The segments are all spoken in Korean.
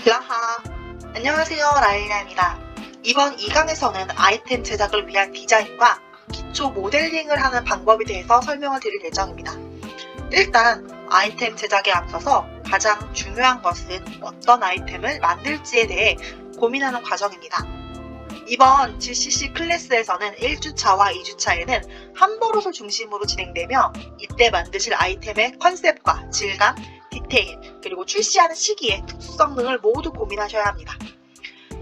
라하, 안녕하세요. 라일라입니다. 이번 2강에서는 아이템 제작을 위한 디자인과 기초 모델링을 하는 방법에 대해서 설명을 드릴 예정입니다. 일단 아이템 제작에 앞서서 가장 중요한 것은 어떤 아이템을 만들지에 대해 고민하는 과정입니다. 이번 GCC 클래스에서는 1주차와 2주차에는 한버릇을 중심으로 진행되며 이때 만드실 아이템의 컨셉과 질감, 디테일, 그리고 출시하는 시기의 특수성 등을 모두 고민하셔야 합니다.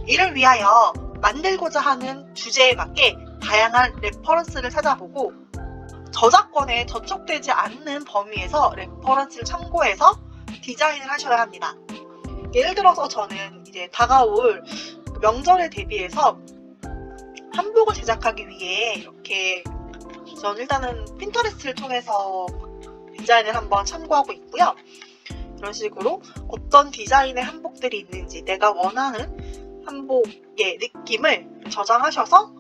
이를 위하여 만들고자 하는 주제에 맞게 다양한 레퍼런스를 찾아보고 저작권에 저촉되지 않는 범위에서 레퍼런스를 참고해서 디자인을 하셔야 합니다. 예를 들어서 저는 이제 다가올 명절에 대비해서 한복을 제작하기 위해 이렇게 전 일단은 핀터레스트를 통해서 디자인을 한번 참고하고 있고요. 이런 식으로 어떤 디자인의 한복들이 있는지 내가 원하는 한복의 느낌을 저장하셔서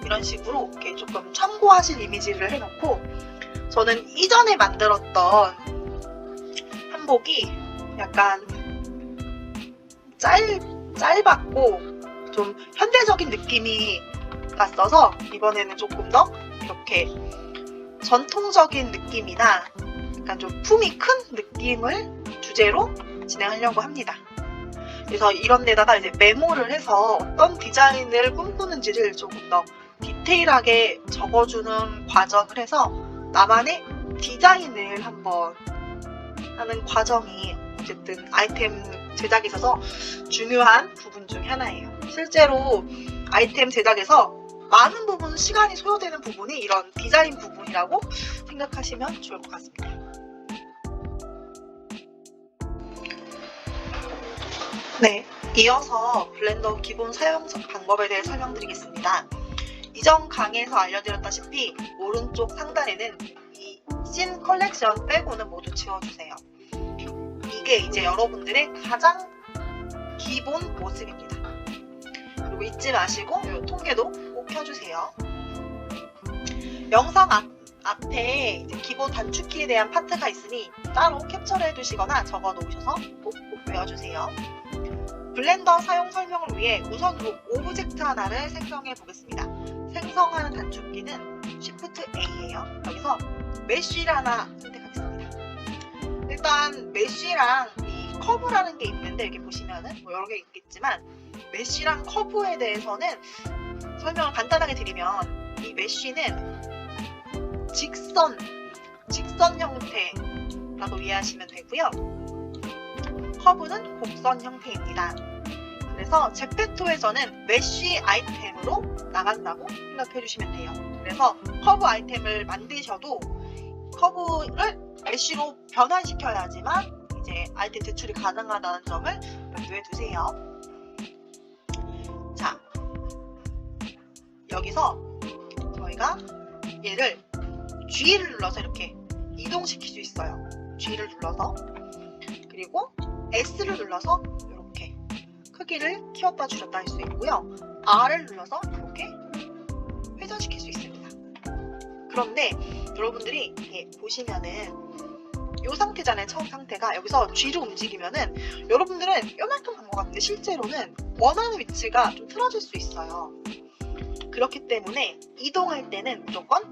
이런 식으로 이렇게 조금 참고하실 이미지를 해놓고 저는 이전에 만들었던 한복이 약간 짧았고 좀 현대적인 느낌이 났어서 이번에는 조금 더 이렇게 전통적인 느낌이나 약간 좀 품이 큰 느낌을 주제로 진행하려고 합니다. 그래서 이런 데다가 이제 메모를 해서 어떤 디자인을 꿈꾸는지를 조금 더 디테일하게 적어주는 과정을 해서 나만의 디자인을 한번 하는 과정이 어쨌든 아이템 제작에 있어서 중요한 부분 중 하나예요. 실제로 아이템 제작에서 많은 부분 시간이 소요되는 부분이 이런 디자인 부분이라고 생각하시면 좋을 것 같습니다. 네, 이어서 블렌더 기본 사용 방법에 대해 설명드리겠습니다. 이전 강의에서 알려드렸다시피 오른쪽 상단에는 이 씬 컬렉션 빼고는 모두 지워주세요. 이게 이제 여러분들의 가장 기본 모습입니다. 그리고 잊지 마시고 이 통계도 꼭 켜주세요. 영상 앞에 이제 기본 단축키에 대한 파트가 있으니 따로 캡처를 해두시거나 적어 놓으셔서 꼭 외워주세요. 블렌더 사용 설명을 위해 우선으로 오브젝트 하나를 생성해 보겠습니다. 생성하는 단축키는 Shift A예요. 여기서 메쉬를 하나 선택하겠습니다. 일단 메쉬랑 이 커브라는 게 있는데 여기 보시면은 뭐 여러 개 있겠지만 메쉬랑 커브에 대해서는 설명을 간단하게 드리면 이 메쉬는 직선 형태라고 이해하시면 되고요. 커브는 곡선 형태입니다. 그래서 제페토에서는 메쉬 아이템으로 나간다고 생각해 주시면 돼요. 그래서 커브 아이템을 만드셔도 커브를 메쉬로 변환시켜야지만 이제 아이템 제출이 가능하다는 점을 염두에 두세요. 자, 여기서 저희가 얘를 G를 눌러서 이렇게 이동시킬 수 있어요. G를 눌러서 그리고 S를 눌러서 이렇게 크기를 키웠다 줄였다 할 수 있고요. R을 눌러서 이렇게 회전시킬 수 있습니다. 그런데 여러분들이 이렇게 보시면은 이 상태잖아요. 처음 상태가 여기서 G를 움직이면은 여러분들은 요만큼 간 것 같은데 실제로는 원하는 위치가 좀 틀어질 수 있어요. 그렇기 때문에 이동할 때는 무조건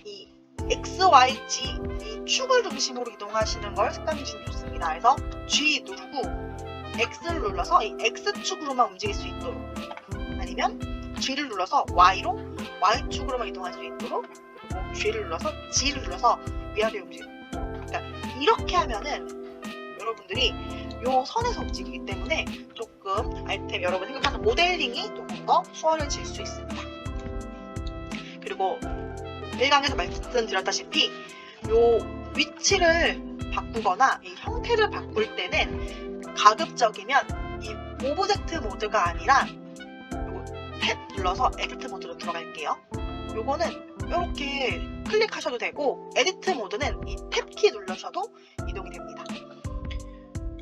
이 X, Y, Z 이 축을 중심으로 이동하시는 걸 습관해 주시면 좋습니다. 그래서 G 누르고 X를 눌러서 이 X축으로만 움직일 수 있도록, 아니면 G를 눌러서 Y로 Y축으로만 이동할 수 있도록, 그리고 G를 눌러서 G를 눌러서 위아래 움직이고, 그러니까 이렇게 하면은 여러분들이 요 선에서 움직이기 때문에 조금 아이템 여러분 생각하는 모델링이 조금 더 수월해질 수 있습니다. 그리고 1강에서 말씀드렸다시피 요 위치를 바꾸거나 이 형태를 바꿀 때는 가급적이면 이 오브젝트 모드가 아니라 요거 탭 눌러서 에디트 모드로 들어갈게요. 요거는 이렇게 클릭하셔도 되고, 에디트 모드는 이 탭키 눌러셔도 이동이 됩니다.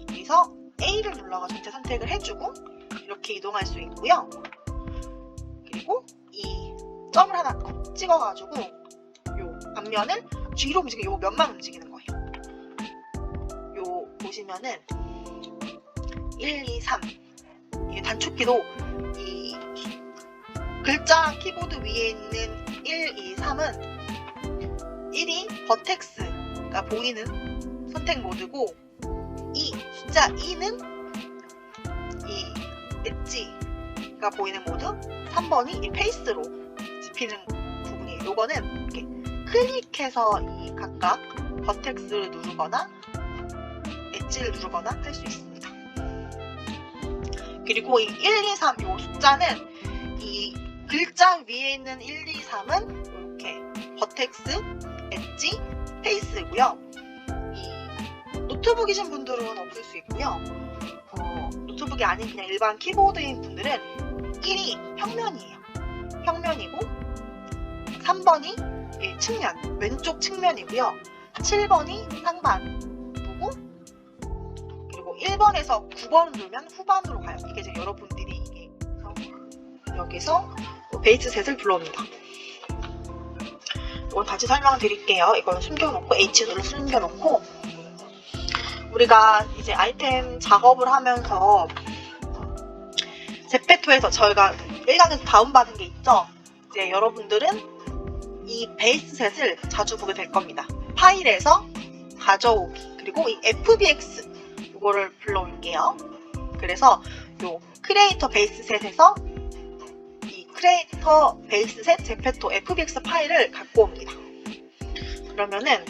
여기서 A를 눌러서 전체 선택을 해주고 이렇게 이동할 수 있고요. 그리고 이 점을 하나 찍어가지고 요 앞면을 G로 움직이고 요 면만 움직이는 거예요. 요 보시면은 1, 2, 3 이 단축키도 이 글자 키보드 위에 있는 1, 2, 3은 1이 버텍스가 보이는 선택 모드고, 이 숫자 2는 이 엣지가 보이는 모드, 3번이 이 페이스로 집히는 부분이에요. 요거는 이렇게 클릭해서 이 각각 버텍스를 누르거나 엣지를 누르거나 할 수 있습니다. 그리고 이 1, 2, 3 요 숫자는 이 글자 위에 있는 1, 2, 3은 이렇게 버텍스, 엣지, 페이스고요. 이 노트북이신 분들은 없을 수 있고요. 노트북이 아닌 그냥 일반 키보드인 분들은 1이 평면이에요. 평면이고 3번이 측면, 왼쪽 측면이고요. 7번이 상반부고, 그리고 1번에서 9번 누르면 후반으로 가요. 이게 이제 여러분들이 이게 여기서 베이스 셋을 불러옵니다. 이건 다시 설명드릴게요. 이거는 숨겨놓고 H 눌러 숨겨놓고, 우리가 이제 아이템 작업을 하면서 제페토에서 저희가 1강에서 다운받은 게 있죠. 이제 여러분들은 이 베이스 셋을 자주 보게 될 겁니다. 파일에서 가져오기, 그리고 이 FBX 이거를 불러올게요. 그래서 요 크리에이터 베이스 셋에서 이 크리에이터 베이스 셋 제페토 FBX 파일을 갖고 옵니다. 그러면은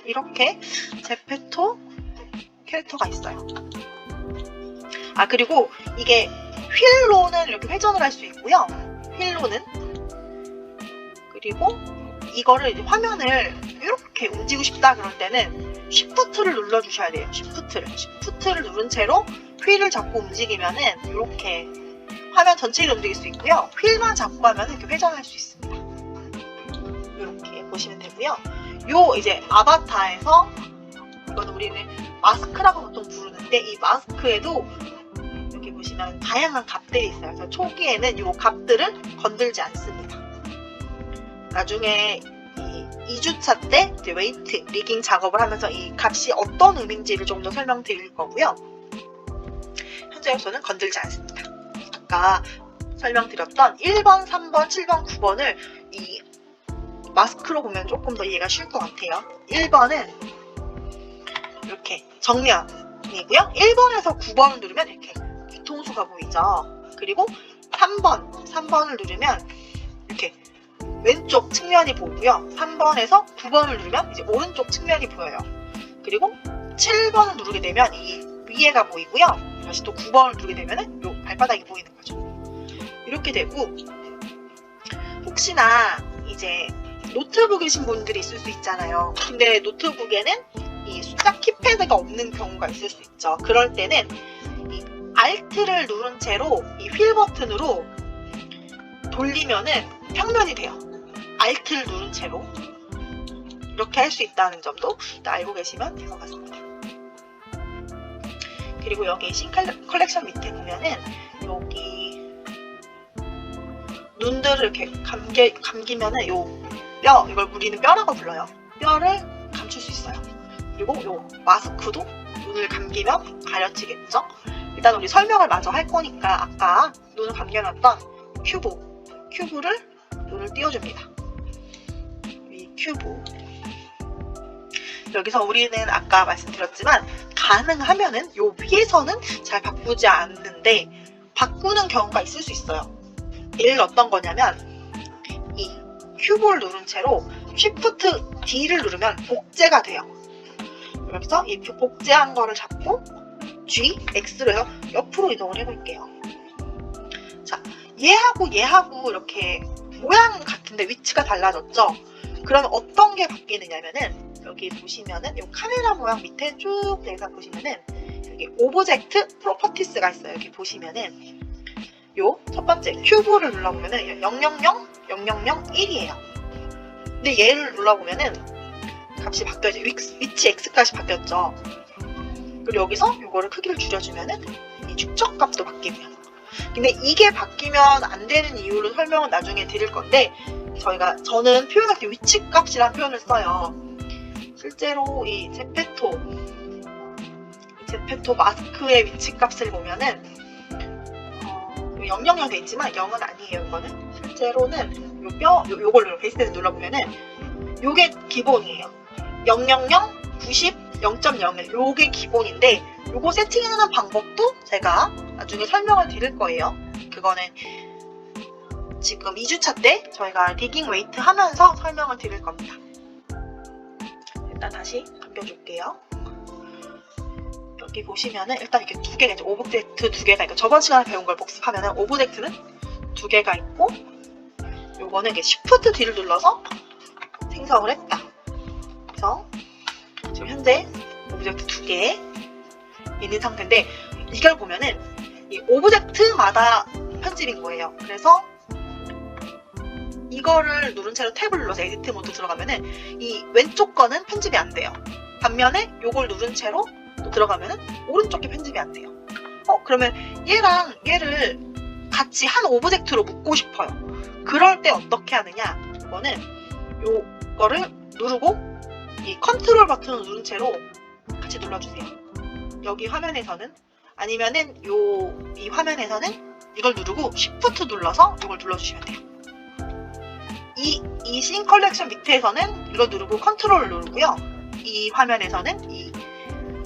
이렇게 제페토 캐릭터가 있어요. 그리고 이게 휠로는 이렇게 회전을 할 수 있고요. 휠로는, 그리고 이거를 이제 화면을 이렇게 움직이고 싶다 그럴 때는 Shift를 눌러주셔야 돼요. Shift를 누른 채로 휠을 잡고 움직이면은 이렇게 화면 전체를 움직일 수 있고요. 휠만 잡고 하면은 이렇게 회전할 수 있습니다. 이렇게 보시면 되고요. 요 이제 아바타에서, 이거는 우리는 마스크라고 보통 부르는데, 이 마스크에도 여기 보시면 다양한 값들이 있어요. 그래서 초기에는 이 값들을 건들지 않습니다. 나중에 이 2주차 때 이제 웨이트, 리깅 작업을 하면서 이 값이 어떤 의미인지를 좀 더 설명드릴 거고요. 현재로서는 건들지 않습니다. 아까 설명드렸던 1번, 3번, 7번, 9번을 이 마스크로 보면 조금 더 이해가 쉬울 것 같아요. 1번은 이렇게 정면이고요. 1번에서 9번을 누르면 이렇게 뒤통수가 보이죠. 그리고 3번을 누르면 이렇게 왼쪽 측면이 보이고요. 3번에서 9번을 누르면 이제 오른쪽 측면이 보여요. 그리고 7번을 누르게 되면 이 위에가 보이고요. 다시 또 9번을 누르게 되면 이 발바닥이 보이는 거죠. 이렇게 되고, 혹시나 이제 노트북이신 분들이 있을 수 있잖아요. 근데 노트북에는 이 숫자 키패드가 없는 경우가 있을 수 있죠. 그럴 때는 이 Alt를 누른 채로 이 휠 버튼으로 돌리면은 평면이 돼요. Alt를 누른 채로 이렇게 할 수 있다는 점도 알고 계시면 될 것 같습니다. 그리고 여기 신 컬렉션 밑에 보면은 여기 눈들을 이렇게 감기면은 요 뼈, 이걸 우리는 뼈라고 불러요. 뼈를 감출 수 있어요. 그리고 요 마스크도 눈을 감기면 가려지겠죠? 일단 우리 설명을 마저 할 거니까 아까 눈을 감겨놨던 큐브를 눈을 띄워줍니다. 이 큐브. 여기서 우리는 아까 말씀드렸지만 가능하면은 요 위에서는 잘 바꾸지 않는데 바꾸는 경우가 있을 수 있어요. 예를 들어 어떤 거냐면 이 큐브를 누른 채로 Shift D를 누르면 복제가 돼요. 여기서 이 복제한 거를 잡고 G, X로 해서 옆으로 이동을 해볼게요. 자, 얘하고 이렇게 모양 같은데 위치가 달라졌죠? 그럼 어떤 게 바뀌느냐면은 여기 보시면은 이 카메라 모양 밑에 쭉 내려가 보시면은 여기 오브젝트 프로퍼티스가 있어요. 여기 보시면은 요 첫 번째 큐브를 눌러보면은 000,000,1이에요. 근데 얘를 눌러보면은 값이 바뀌어져. 위치 X까지 바뀌었죠. 그리고 여기서 요거를 크기를 줄여주면은 이 축적값도 바뀌고요. 근데 이게 바뀌면 안 되는 이유를 설명은 나중에 드릴 건데 저는 표현할 때 위치 값이라는 표현을 써요. 실제로 이 제페토 마스크의 위치 값을 보면은 000 돼 있지만 0은 아니에요. 이거는 실제로는 요걸 베이스에서 눌러보면은 요게 기본이에요. 000, 90, 0.01 요게 기본인데 요거 세팅하는 방법도 제가 나중에 설명을 드릴 거예요. 그거는 지금 2주차 때 저희가 리깅 웨이트 하면서 설명을 드릴 겁니다. 일단 다시 넘겨줄게요. 여기 보시면은 일단 이렇게 두 개가 있죠. 오브젝트 두 개가 있고 저번 시간에 배운 걸 복습하면은 오브젝트는 두 개가 있고 요거는 이게 Shift D를 눌러서 생성을 했다. 그래서 지금 현재 오브젝트 두 개 있는 상태인데 이걸 보면은 이 오브젝트마다 편집인 거예요. 그래서 이거를 누른 채로 탭을 눌러서 에디트 모드 들어가면은 이 왼쪽 거는 편집이 안 돼요. 반면에 요걸 누른 채로 또 들어가면은 오른쪽 게 편집이 안 돼요. 그러면 얘랑 얘를 같이 한 오브젝트로 묶고 싶어요. 그럴 때 어떻게 하느냐? 이거는 요거를 누르고 이 컨트롤 버튼을 누른 채로 같이 눌러주세요. 여기 화면에서는 아니면은 이 화면에서는 이걸 누르고 Shift 눌러서 이걸 눌러주시면 돼요. 이 씬 컬렉션 밑에서는 이걸 누르고 컨트롤을 누르고요. 이 화면에서는 이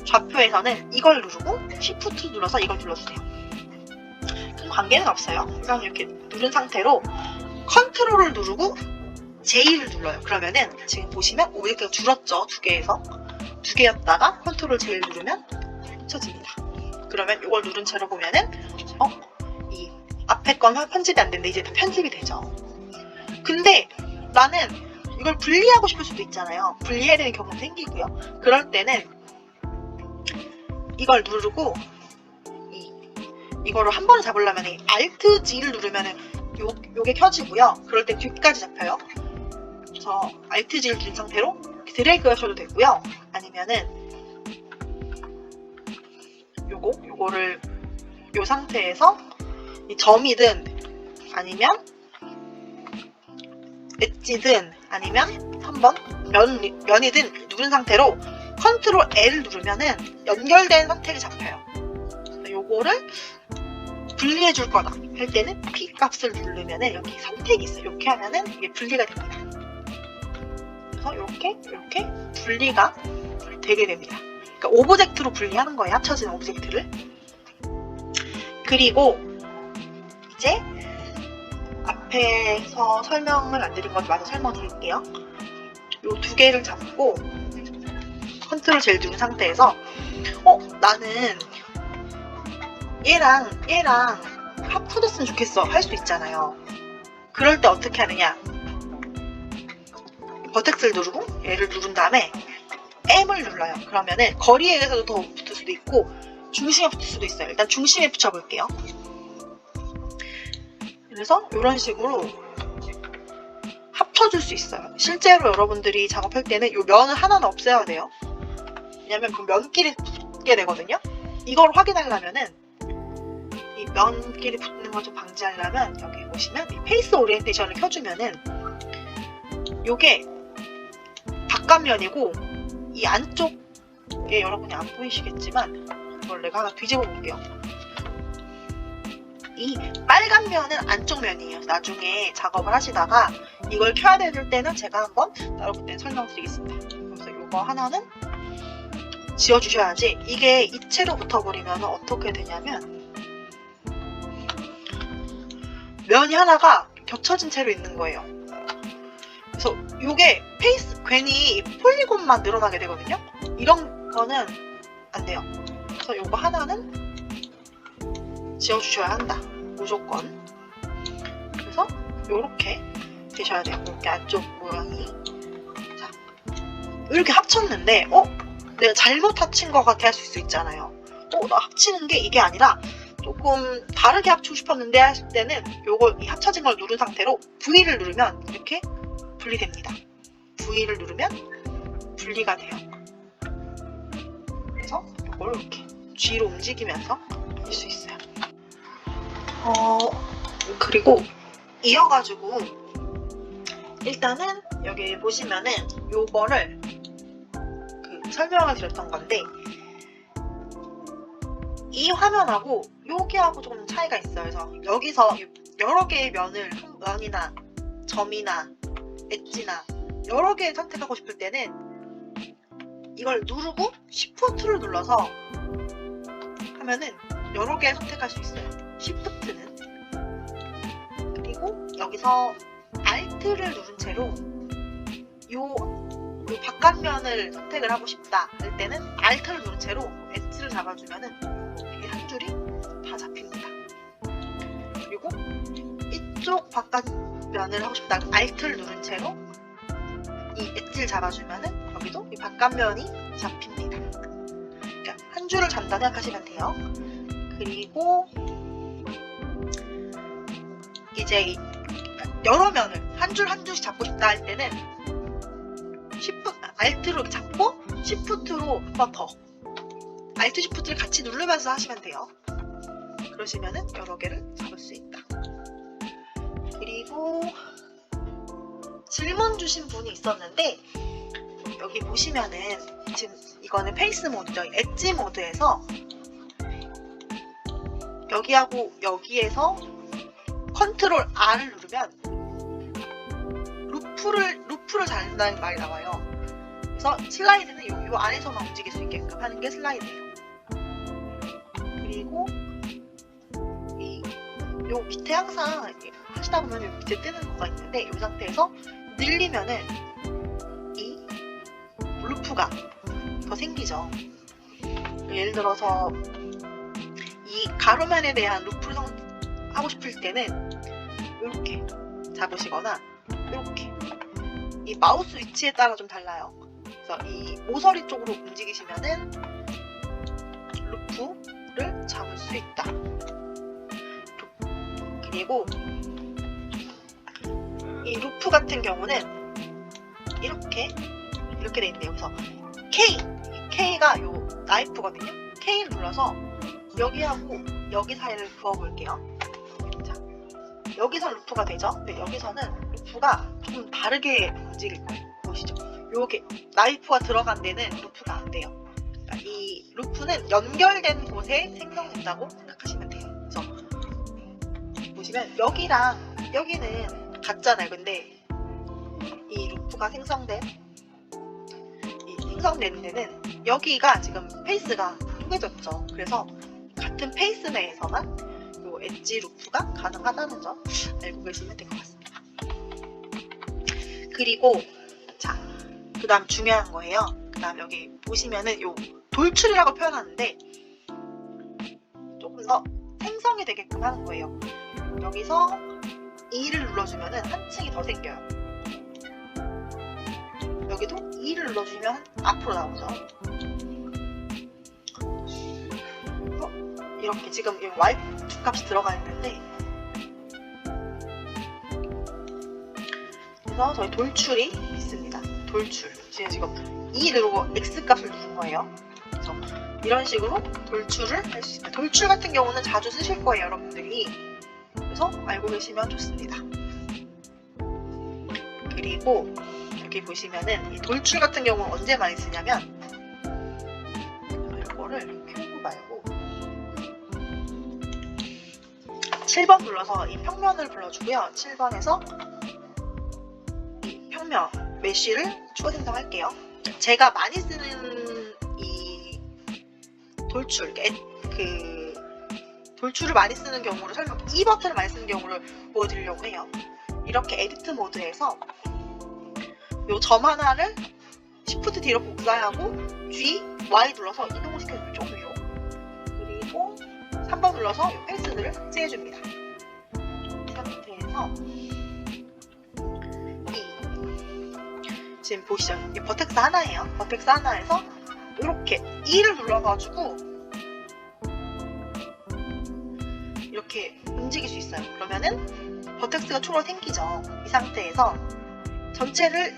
좌표에서는 이걸 누르고 Shift 눌러서 이걸 눌러주세요. 큰 관계는 없어요. 그냥 이렇게 누른 상태로 컨트롤을 누르고 J를 눌러요. 그러면은 지금 보시면 오브젝트가 줄었죠. 두 개였다가 컨트롤 J를 누르면 합쳐집니다. 그러면 이걸 누른 채로 보면은 이 앞에 건 편집이 안 되는데 이제 다 편집이 되죠. 근데 나는 이걸 분리하고 싶을 수도 있잖아요. 분리해야 되는 경우도 생기고요. 그럴 때는 이걸 누르고 이거를 한 번에 잡으려면 Alt G를 누르면은 요게 켜지고요. 그럴 때 뒤까지 잡혀요. 그래서 Alt G를 누른 상태로 드래그 하셔도 되고요. 아니면은 요거를 요 상태에서 이 점이든 아니면 엣지든 아니면 한번 면이든 누른 상태로 컨트롤 L 누르면은 연결된 선택이 잡혀요. 요거를 분리해 줄 거다 할 때는 P 값을 누르면은 여기 선택이 있어요. 이렇게 하면은 이게 분리가 됩니다. 그래서 이렇게 분리가 되게 됩니다. 그러니까 오브젝트로 분리하는 거예요. 합쳐진 오브젝트를. 그리고 이제 앞에서 설명을 안 드린 것 마저 설명드릴게요. 요 두 개를 잡고 컨트롤 제일 누른 상태에서 나는 얘랑 합쳐졌으면 좋겠어 할 수 있잖아요. 그럴 때 어떻게 하느냐? 버텍스를 누르고 얘를 누른 다음에 M을 눌러요. 그러면은 거리에 의해서도 더 붙을 수도 있고 중심에 붙을 수도 있어요. 일단 중심에 붙여볼게요. 그래서 이런 식으로 합쳐줄 수 있어요. 실제로 여러분들이 작업할 때는 이 면을 하나는 없애야 돼요. 왜냐면 그 면끼리 붙게 되거든요. 이걸 확인하려면은 이 면끼리 붙는 걸 좀 방지하려면 여기 보시면 이 페이스 오리엔테이션을 켜주면은 요게 바깥면이고 이 안쪽에 여러분이 안 보이시겠지만 이걸 내가 하나 뒤집어 볼게요. 이 빨간 면은 안쪽 면이에요. 나중에 작업을 하시다가 이걸 켜야 될 때는 제가 한번 여러분한테 설명드리겠습니다. 그래서 이거 하나는 지워주셔야지. 이게 이체로 붙어버리면 어떻게 되냐면 면이 하나가 겹쳐진 채로 있는 거예요. 그래서 이게 페이스 괜히 폴리곤만 늘어나게 되거든요. 이런 거는 안 돼요. 그래서 이거 하나는 지워주셔야 한다. 무조건. 그래서 이렇게 되셔야 돼요. 이렇게 안쪽 모양이. 자, 이렇게 합쳤는데 내가 잘못 합친 것 같아 하실 수 있잖아요. 나 합치는 게 이게 아니라 조금 다르게 합치고 싶었는데 하실 때는 이 합쳐진 걸 누른 상태로 V를 누르면 이렇게 분리됩니다. V를 누르면 분리가 돼요. 그래서 이걸 이렇게 G로 움직이면서 할 수 있어요. 그리고 이어가지고 일단은 여기 보시면은 요거를 설명을 드렸던 건데 이 화면하고 여기하고 조금 차이가 있어요. 그래서 여기서 여러 개의 면이나 점이나 엣지나 여러 개 선택하고 싶을 때는 이걸 누르고 Shift를 눌러서 하면은 여러 개 선택할 수 있어요. Shift는. 그리고 여기서 Alt를 누른 채로 요 바깥면을 선택을 하고 싶다 할 때는 Alt를 누른 채로 엣지를 잡아주면은 이게 한 줄이 다 잡힙니다. 그리고 이쪽 바깥면을 하고 싶다 Alt를 누른 채로 이 엣지를 잡아주면은 여기도 이 바깥면이 잡힙니다. 그러니까 한 줄을 잡는다 생각하시면 돼요. 그리고 이제 여러 면을 한 줄 한 줄씩 잡고 싶다 할 때는 Alt로 잡고 Shift로 한 번 더 Alt, Shift를 같이 누르면서 하시면 돼요. 그러시면은 여러 개를 잡을 수 있다. 그리고 질문 주신 분이 있었는데 여기 보시면은 지금 이거는 페이스 모드죠. 엣지 모드에서 여기하고 여기에서 컨트롤 R을 누르면 루프를 잡는다는 말이 나와요. 그래서 슬라이드는 요 안에서만 움직일 수 있게끔 하는 게 슬라이드예요. 그리고 요 밑에 항상 하시다 보면 요 밑에 뜨는 거가 있는데 이 상태에서 늘리면은 이 루프가 더 생기죠. 예를 들어서 이 가로면에 대한 루프를 하고 싶을 때는 이렇게 잡으시거나 이렇게 이 마우스 위치에 따라 좀 달라요. 그래서 이 모서리 쪽으로 움직이시면은 루프를 잡을 수 있다. 그리고 이 루프 같은 경우는 이렇게 돼 있네요. 그래서 K가 요 나이프거든요. K를 눌러서 여기하고 여기 사이를 그어볼게요. 자, 여기서 루프가 되죠. 근데 여기서는 루프가 조금 다르게 움직일 거예요. 보시죠. 요게 나이프가 들어간 데는 루프가 안 돼요. 그러니까 이 루프는 연결된 곳에 생성된다고 생각하시면 돼요. 그래서 보시면 여기랑 여기는 같잖아요. 근데 이 루프가 생성된 데는 여기가 지금 페이스가 쪼개졌죠. 그래서 같은 페이스 내에서만 요 엣지 루프가 가능하다는 점 알고 계시면 될 것 같습니다. 그리고 자, 그 다음 중요한 거예요. 그 다음 여기 보시면은 요 돌출이라고 표현하는데 조금 더 생성이 되게끔 하는 거예요. 여기서 E를 눌러주면은 한 층이 더 생겨요. 여기도 E를 눌러주면 앞으로 나오죠. 이렇게 지금 Y 두 값이 들어가 있는데 그래서 저희 돌출이 있습니다. 돌출. 지금 E 누르고 X 값을 누른 거예요. 그래서 이런 식으로 돌출을 할 수 있습니다. 돌출 같은 경우는 자주 쓰실 거예요, 여러분들이. 그래서 알고 계시면 좋습니다. 그리고 여기 보시면은 이 돌출 같은 경우는 언제 많이 쓰냐면 이거를 큐브 말고 7번 눌러서 이 평면을 불러주고요. 7번에서 이 평면 메쉬를 추가 생성할게요. 제가 많이 쓰는 이 돌출, 돌출을 많이 쓰는 경우를 이 버튼을 많이 쓰는 경우를 보여드리려고 해요. 이렇게 에디트 모드에서 요 점 하나를 Shift D로 복사하고 G, Y 눌러서 이동을 시켜줘요. 좀 위로. 그리고 3번 눌러서 이 페이스들을 삭제해줍니다. 이 상태에서 지금 보시죠. 이 버텍스 하나예요. 버텍스 하나에서 이렇게 E를 눌러가지고 이렇게 움직일 수 있어요. 그러면은 버텍스가 총으로 생기죠. 이 상태에서 전체를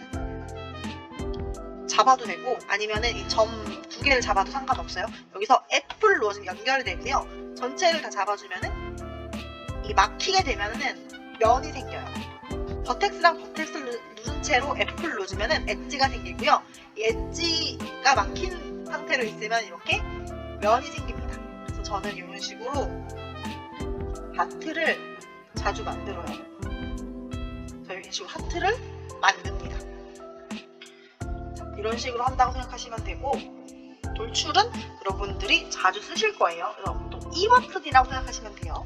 잡아도 되고 아니면은 이 점 두 개를 잡아도 상관없어요. 여기서 F를 누르면 연결되고요. 전체를 다 잡아주면은 이 막히게 되면은 면이 생겨요. 버텍스랑 버텍스를 누른 채로 F를 누르면은 엣지가 생기고요. 이 엣지가 막힌 상태로 있으면 이렇게 면이 생깁니다. 그래서 저는 이런 식으로 하트를 자주 만들어요. 이런 식으로 하트를 만듭니다. 이런 식으로 한다고 생각하시면 되고, 돌출은 여러분들이 자주 쓰실 거예요. 그래서 보통 E 버튼이라고 생각하시면 돼요.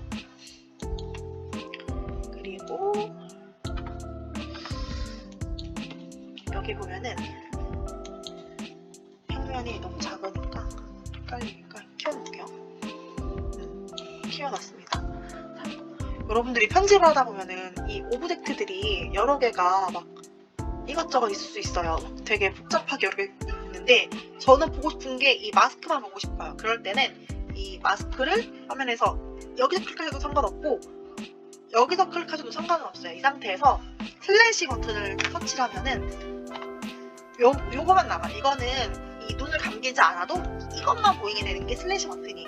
그리고 여기 보면은 평면이 너무 작으니까 헷갈리니까 키워놓을게요. 키워놨습니다. 여러분들이 편집을 하다 보면은 이 오브젝트들이 여러 개가 막 이것저것 있을 수 있어요. 되게 복잡하게 여러 개 있는데 저는 보고 싶은 게 이 마스크만 보고 싶어요. 그럴 때는 이 마스크를 화면에서 여기서 클릭하셔도 상관없고 여기서 클릭하셔도 상관은 없어요. 이 상태에서 슬래시 버튼을 터치를 하면은 요거만 남아. 이거는 이 눈을 감기지 않아도 이것만 보이게 되는 게 슬래시 버튼이에요.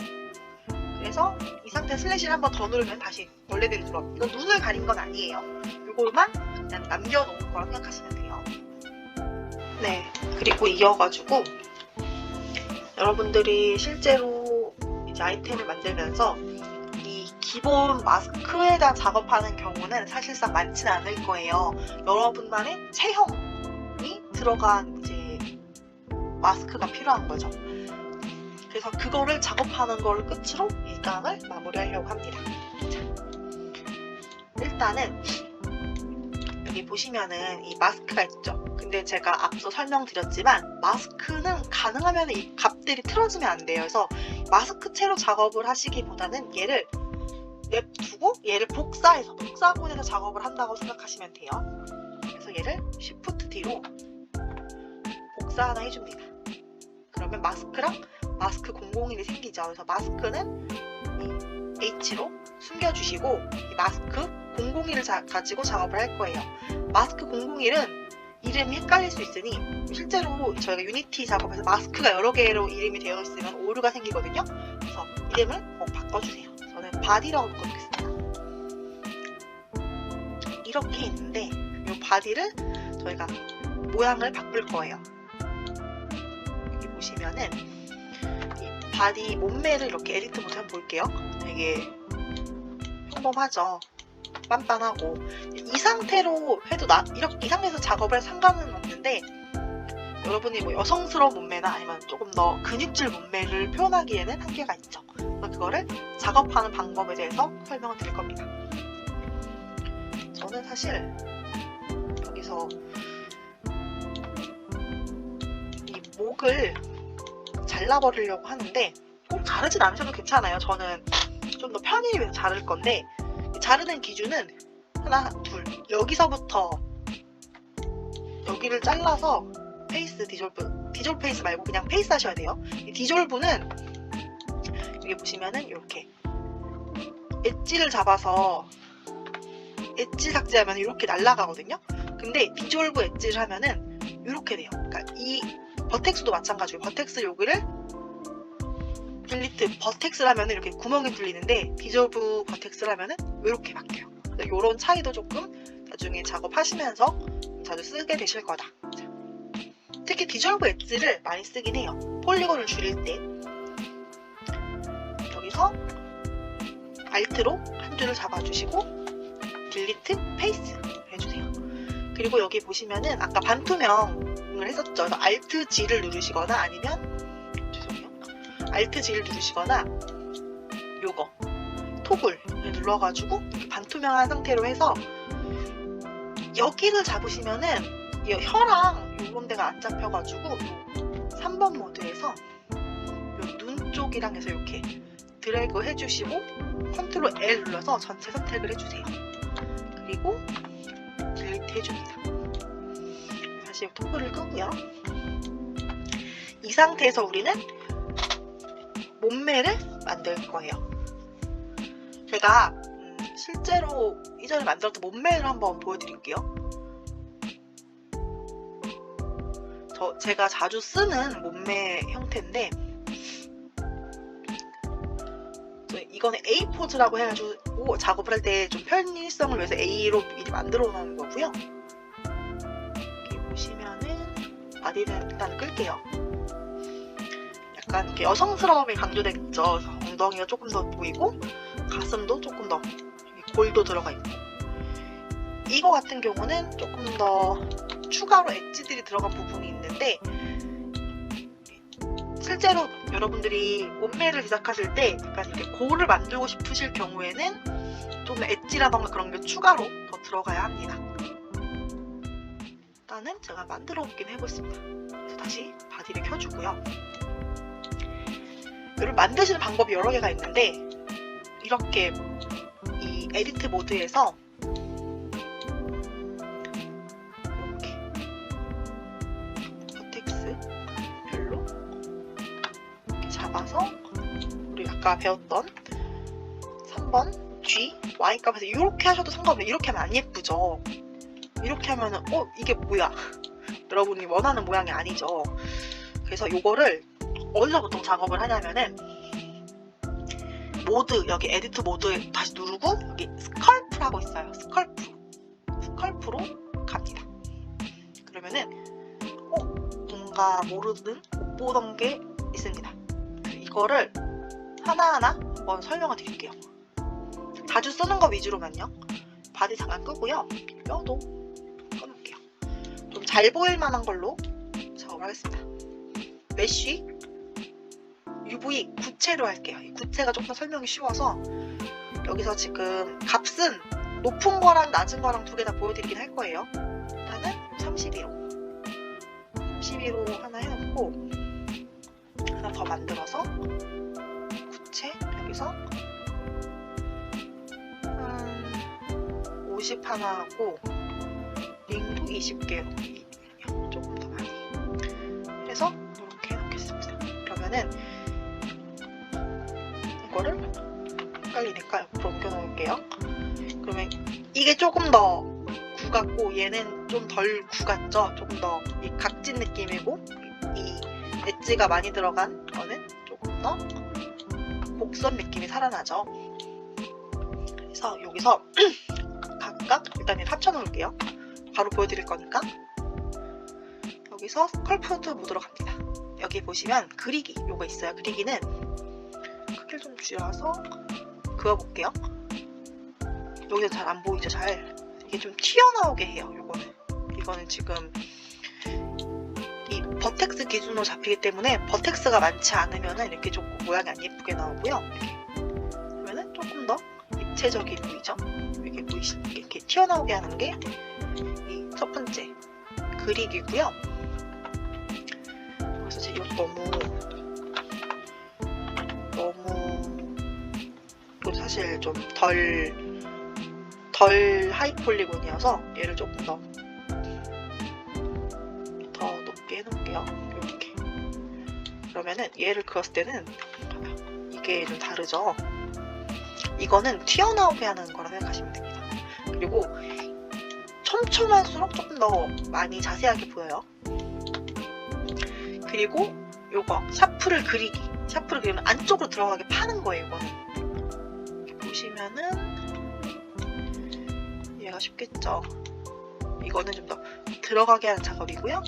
그래서 이 상태 슬래시를 한 번 더 누르면 다시 원래대로 들어. 이건 눈을 가린 건 아니에요. 요걸만 그냥 남겨놓은 거라고 생각하시면 돼요. 네, 그리고 이어가지고 여러분들이 실제로 이제 아이템을 만들면서 이 기본 마스크에 대한 작업하는 경우는 사실상 많지는 않을 거예요. 여러분만의 체형이 들어간 이제 마스크가 필요한 거죠. 그래서 그거를 작업하는 걸 끝으로 이 강을 마무리하려고 합니다. 자, 일단은 여기 보시면은 이 마스크가 있죠. 근데 제가 앞서 설명드렸지만 마스크는 가능하면 이 값들이 틀어지면 안 돼요. 그래서 마스크 채로 작업을 하시기보다는 얘를 냅두고 얘를 복사본에서 작업을 한다고 생각하시면 돼요. 그래서 얘를 Shift D로 복사 하나 해줍니다. 그러면 마스크랑 마스크 001이 생기죠. 그래서 마스크는 이 H로 숨겨주시고 이 마스크 001을 가지고 작업을 할 거예요. 마스크 001은 이름이 헷갈릴 수 있으니 실제로 저희가 유니티 작업에서 마스크가 여러 개로 이름이 되어 있으면 오류가 생기거든요. 그래서 이름을 꼭 바꿔주세요. 저는 바디라고 바꿔주겠습니다. 이렇게 있는데 이 바디를 저희가 모양을 바꿀 거예요. 여기 보시면은 이 바디 몸매를 이렇게 에디트 모드 한번 볼게요. 되게 평범하죠. 빤빤하고 이 상태로 해도 이 상태에서 작업을 상관은 없는데 여러분이 뭐 여성스러운 몸매나 아니면 조금 더 근육질 몸매를 표현하기에는 한계가 있죠. 그래서 그거를 작업하는 방법에 대해서 설명을 드릴 겁니다. 저는 사실 여기서 이 목을 잘라버리려고 하는데 꼭 자르진 않으셔도 괜찮아요. 저는 좀 더 편의를 위해서 자를 건데 자르는 기준은 하나, 둘, 여기서부터 여기를 잘라서 페이스 디졸브 페이스 말고 그냥 페이스 하셔야 돼요. 이 디졸브는 여기 보시면은 이렇게 엣지를 잡아서 엣지 삭제하면 이렇게 날아가거든요. 근데 디졸브 엣지를 하면은 이렇게 돼요. 그러니까 이 버텍스도 마찬가지고 버텍스 여기를 딜리트 버텍스를 하면 이렇게 구멍이 뚫리는데 디졸브 버텍스를 하면 이렇게 바뀌어요. 이런 차이도 조금 나중에 작업하시면서 자주 쓰게 되실 거다. 자, 특히 디졸브 엣지를 많이 쓰긴 해요. 폴리곤을 줄일 때 여기서 알트로 한 줄을 잡아주시고 딜리트 페이스 해주세요. 그리고 여기 보시면은 아까 반투명을 했었죠. 알트 G를 누르시거나 아니면 Alt G를 누르시거나 요거 토글을 눌러가지고 이렇게 반투명한 상태로 해서 여기를 잡으시면은 이 혀랑 요런 데가 안 잡혀가지고 3번 모드에서 요 눈 쪽이랑 해서 이렇게 드래그 해주시고 컨트롤 L 눌러서 전체 선택을 해주세요. 그리고 딜리트 해줍니다. 다시 토글을 끄고요. 이 상태에서 우리는 몸매를 만들 거예요. 제가 실제로 이전에 만들었던 몸매를 한번 보여드릴게요. 제가 자주 쓰는 몸매 형태인데 이거는 A 포즈라고 해가지고 작업을 할 때 좀 편의성을 위해서 A로 미리 만들어 놓은 거고요. 여기 보시면은 바디는 일단 끌게요. 약간 이렇게 여성스러움이 강조됐죠. 엉덩이가 조금 더 보이고 가슴도 조금 더 골도 들어가 있고, 이거 같은 경우는 조금 더 추가로 엣지들이 들어간 부분이 있는데 실제로 여러분들이 몸매를 제작하실 때 약간 이렇게 골을 만들고 싶으실 경우에는 좀 엣지라던가 그런 게 추가로 더 들어가야 합니다. 일단은 제가 만들어 보긴 해보겠습니다. 그래서 다시 바디를 켜주고요. 여러분 만드시는 방법이 여러 개가 있는데 이렇게 이 에디트 모드에서 이렇게 버텍스 별로 이렇게 잡아서 우리 아까 배웠던 3번 G, Y 값에서 이렇게 하셔도 상관없어요. 이렇게 하면 안 예쁘죠. 이렇게 하면은 이게 뭐야? 여러분이 원하는 모양이 아니죠. 그래서 이거를 어디서 보통 작업을 하냐면은 모드, 여기 에디트 모드에 다시 누르고 여기 스컬프라고 있어요. 스컬프로 갑니다. 그러면은 뭔가 모르는 못 보던 게 있습니다. 이거를 하나하나 한번 설명을 드릴게요. 자주 쓰는 거 위주로만요. 바디 잠깐 끄고요. 뼈도 꺼놓을게요. 좀 잘 보일 만한 걸로 작업을 하겠습니다. 메쉬 UV 구체로 할게요. 이 구체가 조금 더 설명이 쉬워서 여기서 지금 값은 높은 거랑 낮은 거랑 두 개 다 보여드리긴 할 거예요. 일단은 32로 하나 해놓고 하나 더 만들어서 구체 여기서 한 50 하나 하고 링도 20개로 조금 더 많이 해서 이렇게 해놓겠습니다. 그러면은 이거를 헷갈리니까 옆으로 옮겨 놓을게요. 그러면 이게 조금 더 구 같고 얘는 좀 덜 구 같죠? 조금 더 이 각진 느낌이고 이 엣지가 많이 들어간 거는 조금 더 곡선 느낌이 살아나죠. 그래서 여기서 각각 일단 합쳐 놓을게요. 바로 보여드릴 거니까. 여기서 스컬프트 모드로 갑니다. 여기 보시면 그리기 요거 있어요. 그리기는 크기를 좀 줄여서 그어볼게요. 여기서 잘 안 보이죠? 잘 이게 좀 튀어나오게 해요. 이거는 지금 이 버텍스 기준으로 잡히기 때문에 버텍스가 많지 않으면은 이렇게 조금 모양이 안 예쁘게 나오고요. 그러면은 조금 더 입체적이 보이죠? 이렇게 튀어나오게 하는 게 이 첫 번째 그리기고요. 그래서 지금 이거 너무 사실 좀 덜 하이폴리곤이어서 얘를 조금 더 높게 해놓을게요. 이렇게. 그러면은 얘를 그었을 때는 이게 좀 다르죠. 이거는 튀어나오게 하는 거라 생각하시면 됩니다. 그리고 촘촘할수록 조금 더 많이 자세하게 보여요. 그리고 요거 샤프를 그리면 안쪽으로 들어가게 파는 거예요. 이거는 이렇게 보시면은 이해가 쉽겠죠. 이거는 좀 더 들어가게 하는 작업이고요.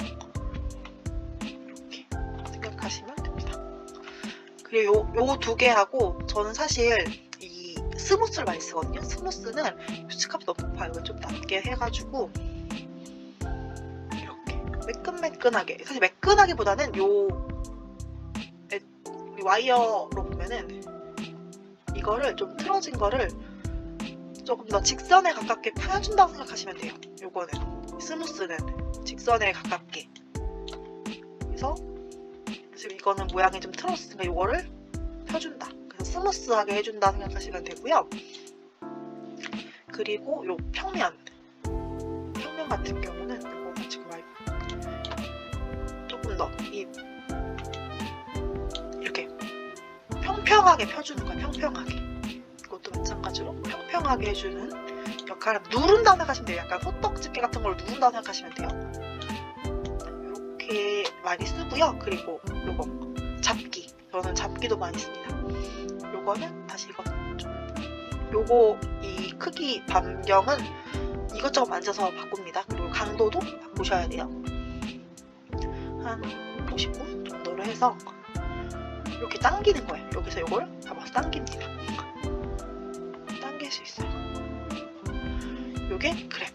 이렇게 생각하시면 됩니다. 그리고 요 두 개 하고 저는 사실 이 스무스를 많이 쓰거든요. 스무스는 뷰츠값이 너무 높아요. 이걸 좀 낮게 해가지고 이렇게 매끈매끈하게, 사실 매끈하기보다는 이 와이어로 보면은 이거를 좀 틀어진 거를 조금 더 직선에 가깝게 펴준다고 생각하시면 돼요. 요거는 스무스는 직선에 가깝게. 그래서 지금 이거는 모양이 좀 틀었으니까 요거를 펴준다. 그래서 스무스하게 해준다 생각하시면 되고요. 그리고 요 평면 같은 경우는 요거 지금 말고 조금 더 이렇게 평평하게 펴주는 거야. 평평하게. 이것도 마찬가지로 평평하게 해주는 역할을 누른다 생각하시면 돼요. 약간 호떡 집게 같은 걸 누른다 생각하시면 돼요. 이렇게 많이 쓰고요. 그리고 요거 잡기. 저는 잡기도 많이 씁니다. 요거는 다시 이거 요거 이 크기 반경은 이것저것 만져서 바꿉니다. 그리고 강도도 바꾸셔야 돼요. 한 59 정도로 해서 이렇게 당기는 거예요. 여기서 이걸 잡아서 당깁니다. 당길 수 있어요. 요게 그랩.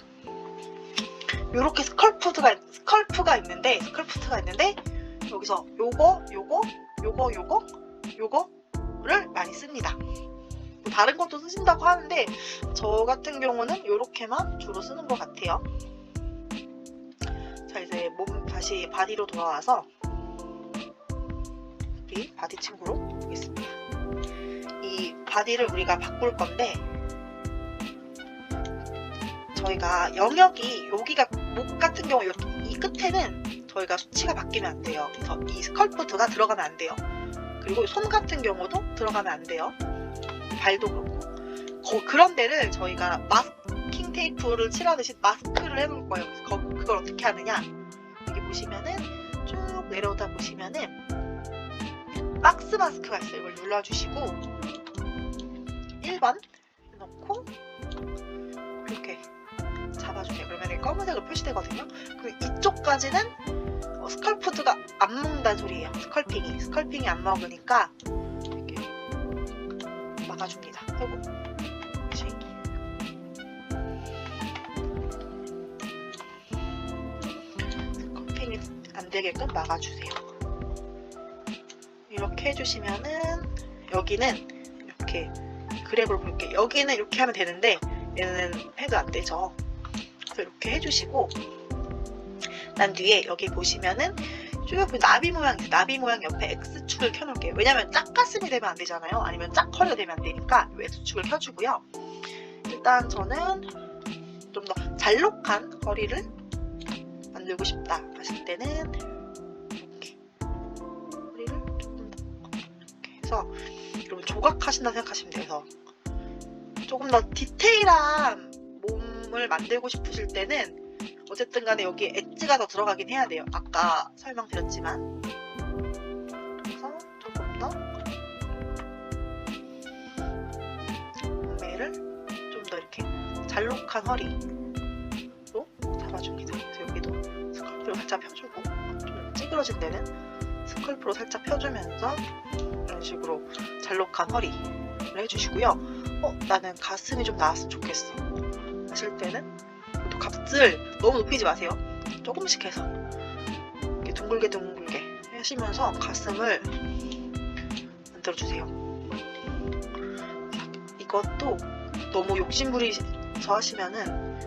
요렇게 스컬프트가 있는데 여기서 요거를 많이 씁니다. 다른 것도 쓰신다고 하는데 저 같은 경우는 요렇게만 주로 쓰는 것 같아요. 자, 이제 몸 다시 바디로 돌아와서 우리 바디 친구로 보겠습니다. 이 바디를 우리가 바꿀 건데 저희가 영역이 여기가 목 같은 경우 이 끝에는 저희가 수치가 바뀌면 안 돼요. 그래서 이 스컬프트가 들어가면 안 돼요. 그리고 손 같은 경우도 들어가면 안 돼요. 발도 그렇고 그런 데를 저희가 마스킹 테이프를 칠하듯이 마스크를 해놓을 거예요. 그래서 그걸 어떻게 하느냐, 여기 보시면은 쭉 내려오다 보시면은 박스 마스크가 있어요. 이걸 눌러주시고 1번 해놓고 이렇게 잡아주세요. 그러면 검은색으로 표시되거든요. 그리고 이쪽까지는 스컬프트가 안 먹는다는 소리예요. 스컬핑이 안 먹으니까 이렇게 막아줍니다. 그리고 스컬핑이 안 되게끔 막아주세요. 이렇게 해주시면은 여기는 이렇게 그랩을 볼게요. 여기는 이렇게 하면 되는데 얘는 해도 안 되죠. 그래서 이렇게 해주시고 난 뒤에 여기 보시면은 쭉 나비 모양 있어요. 나비 모양 옆에 X축을 켜놓을게요. 왜냐면 짝가슴이 되면 안 되잖아요. 아니면 짝허리가 되면 안 되니까 이 X축을 켜주고요. 일단 저는 좀 더 잘록한 허리를 만들고 싶다 하실 때는 이렇게 허리를 조금 더 이렇게 해서 여러분 조각하신다 생각하시면 돼요. 조금 더 디테일한 몸을 만들고 싶으실 때는 어쨌든 간에 여기에 엣지가 더 들어가긴 해야 돼요. 아까 설명드렸지만. 그래서 조금 더 몸매를 좀 더 이렇게 잘록한 허리로 잡아줍니다. 그래서 여기도 스컬프로 살짝 펴주고 좀 찌그러진 데는 스컬프로 살짝 펴주면서 이런 식으로 잘록한 허리를 해주시고요. 나는 가슴이 좀 나왔으면 좋겠어 하실 때는 또 값을 너무 높이지 마세요. 조금씩 해서 이렇게 둥글게 하시면서 가슴을 만들어주세요. 이것도 너무 욕심부리서 하시면은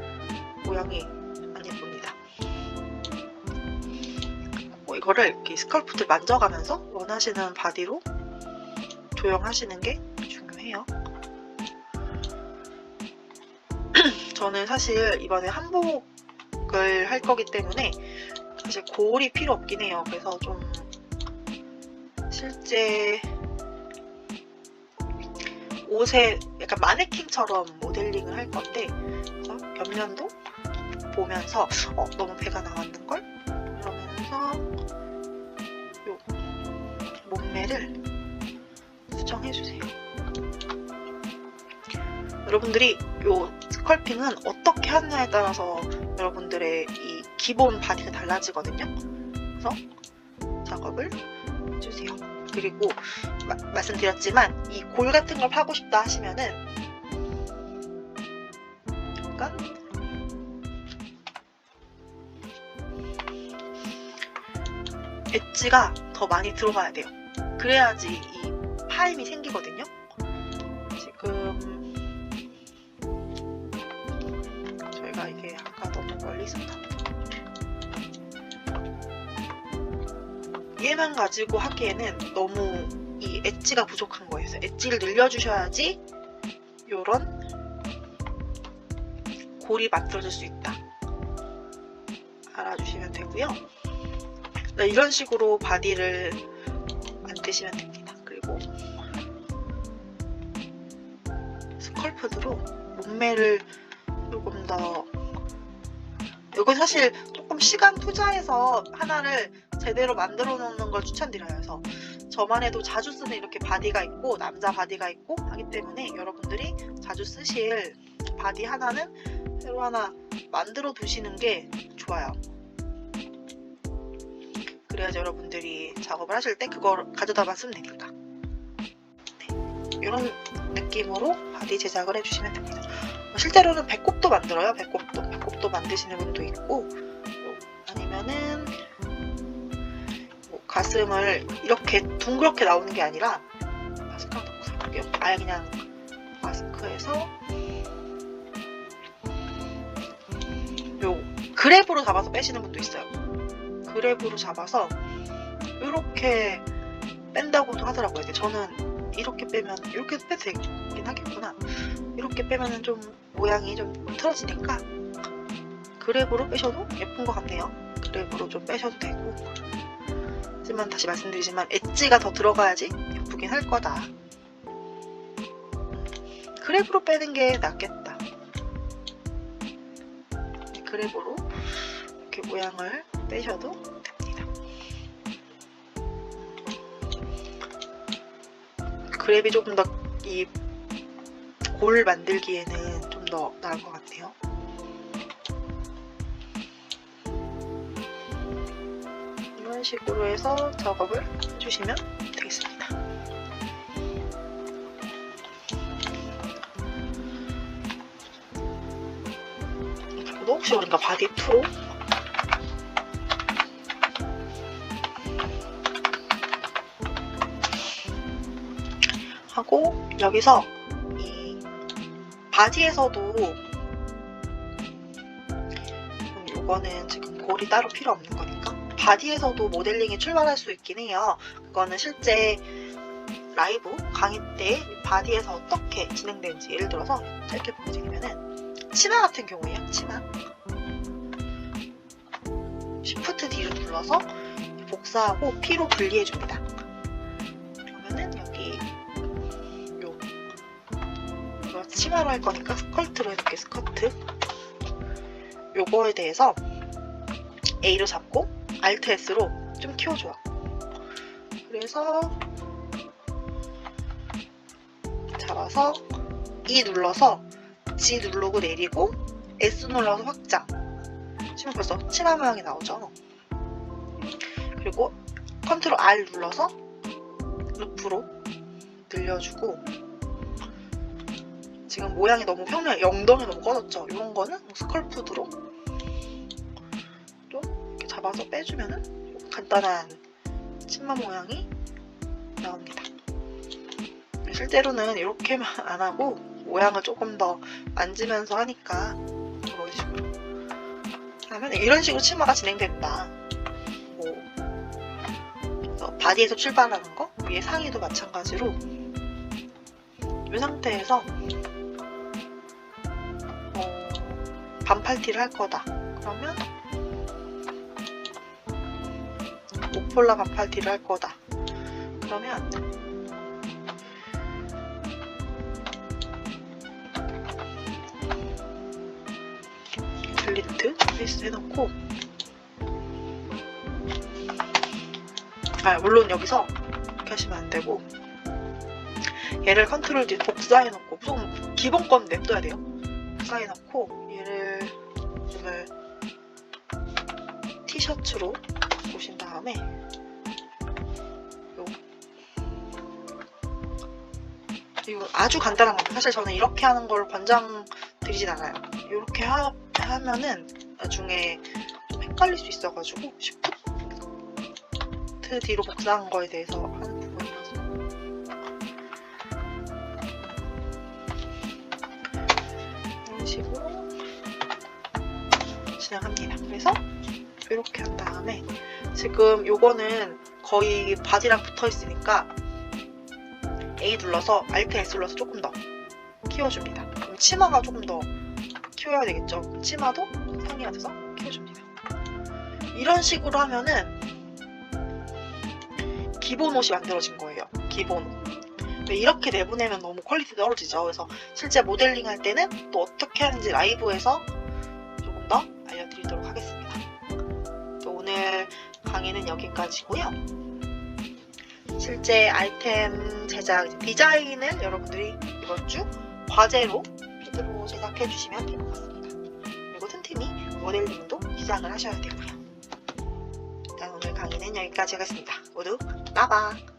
모양이 안 예쁩니다. 이거를 이렇게 스컬프트를 만져가면서 원하시는 바디로 조형하시는 게 중요해요. 저는 사실 이번에 한복을 할 거기 때문에 사실 고울이 필요 없긴 해요. 그래서 좀 실제 옷에 약간 마네킹처럼 모델링을 할 건데 그래서 옆면도 보면서 너무 배가 나왔는걸? 그러면서 요 몸매를 수정해주세요. 여러분들이 요 스컬핑은 어떻게 하느냐에 따라서 여러분들의 이 기본 바디가 달라지거든요. 그래서 작업을 해주세요. 그리고 말씀드렸지만 이 골 같은 걸 파고 싶다 하시면은 약간 엣지가 더 많이 들어가야 돼요. 그래야지 이 파임이 생기거든요. 지금 저희가 이게 아까 너무 멀리 있었나? 얘만 가지고 하기에는 너무 이 엣지가 부족한 거예요. 그래서 엣지를 늘려주셔야지 요런 골이 만들어질 수 있다. 알아주시면 되고요. 네, 이런 식으로 바디를 만드시면 됩니다. 그리고 스컬프드로 몸매를 조금 더, 이건 사실 조금 시간 투자해서 하나를 제대로 만들어 놓는 걸 추천드려요. 그래서 저만 해도 자주 쓰는 이렇게 바디가 있고 남자 바디가 있고 하기 때문에 여러분들이 자주 쓰실 바디 하나는 새로 하나 만들어 두시는 게 좋아요. 그래야지 여러분들이 작업을 하실 때 그걸 가져다만 쓰면 되니까. 네, 이런 느낌으로 바디 제작을 해주시면 됩니다. 실제로는 배꼽도 만들어요. 배꼽도 만드시는 분도 있고, 아니면은 뭐 가슴을 이렇게 둥그렇게 나오는 게 아니라, 마스크 한번 써볼게요. 아예 그냥 마스크에서 요 그랩으로 잡아서 빼시는 분도 있어요. 그랩으로 잡아서 이렇게 뺀다고도 하더라고요. 근데 저는 이렇게 빼면, 이렇게 빼도 되긴 하겠구나. 이렇게 빼면은 좀 모양이 좀 틀어지니까 그랩으로 빼셔도 예쁜 것 같네요. 그랩으로 좀 빼셔도 되고, 하지만 다시 말씀드리지만 엣지가 더 들어가야지 예쁘긴 할 거다. 그랩으로 빼는 게 낫겠다. 그랩으로 이렇게 모양을 빼셔도 됩니다. 그랩이 조금 더 이 골 만들기에는 좀 더 나을 것 같아요. 이런 식으로 해서 작업을 해주시면 되겠습니다. 그리고 혹시 우리가 바디 프로 하고, 여기서 이 바디에서도 이거는 지금 골이 따로 필요 없는 거니까 바디에서도 모델링이 출발할 수 있긴 해요. 그거는 실제 라이브 강의 때 바디에서 어떻게 진행되는지, 예를 들어서 짧게 보여드리면은 치마 같은 경우에요. 치마 Shift D로 눌러서 복사하고 P로 분리해줍니다. 그러면은 여기 이거 치마로 할 거니까 스커트로 해볼게. 스커트 요거에 대해서 A로 잡고 Alt S로 좀 키워줘요. 그래서 잡아서 E 눌러서 G 누르고 내리고 S 눌러서 확장. 지금 벌써 치마 모양이 나오죠. 그리고 컨트롤 R 눌러서 루프로 늘려주고, 지금 모양이 너무 평면, 영덩이 너무 꺼졌죠. 이런 거는 스컬프드로 좀 이렇게 잡아서 빼주면은 간단한 치마 모양이 나옵니다. 실제로는 이렇게만 안 하고 모양을 조금 더 만지면서 하니까 이런 식으로 하면 이런 식으로 치마가 진행된다. 그래서 바디에서 출발하는 거, 위에 상의도 마찬가지로 이 상태에서 반팔티를 할 거다. 그러면 오폴라 반팔티를 할 거다. 그러면 딜리트 페이스트 해놓고, 물론 여기서 이렇게 하시면 안 되고 얘를 컨트롤 D 복사해놓고, 무조건 기본 건 냅둬야 돼요. 복사해놓고 얘를 오늘 티셔츠로 보신 다음에 이거 아주 간단한 겁니다. 사실 저는 이렇게 하는 걸 권장드리진 않아요. 이렇게 하면은 나중에 좀 헷갈릴 수 있어가지고 Shift D로 복사한 거에 대해서 하는 부분이 그래서 이렇게 한 다음에 지금 요거는 거의 바지랑 붙어 있으니까 A 눌러서 Alt S 눌러서 조금 더 키워줍니다. 그럼 치마가 조금 더 키워야 되겠죠. 치마도 상의 맞춰서 키워줍니다. 이런 식으로 하면은 기본 옷이 만들어진 거예요. 기본 옷. 이렇게 내보내면 너무 퀄리티 떨어지죠. 그래서 실제 모델링 할 때는 또 어떻게 하는지 라이브에서 조금 더 알려드리도록 하겠습니다. 또 오늘 강의는 여기까지고요. 실제 아이템 제작, 디자인을 여러분들이 이번 주 과제로 필드로 제작해 주시면 될 것 같습니다. 그리고 틈틈이 모델링도 시작을 하셔야 되고요. 일단 오늘 강의는 여기까지 하겠습니다. 모두 빠바!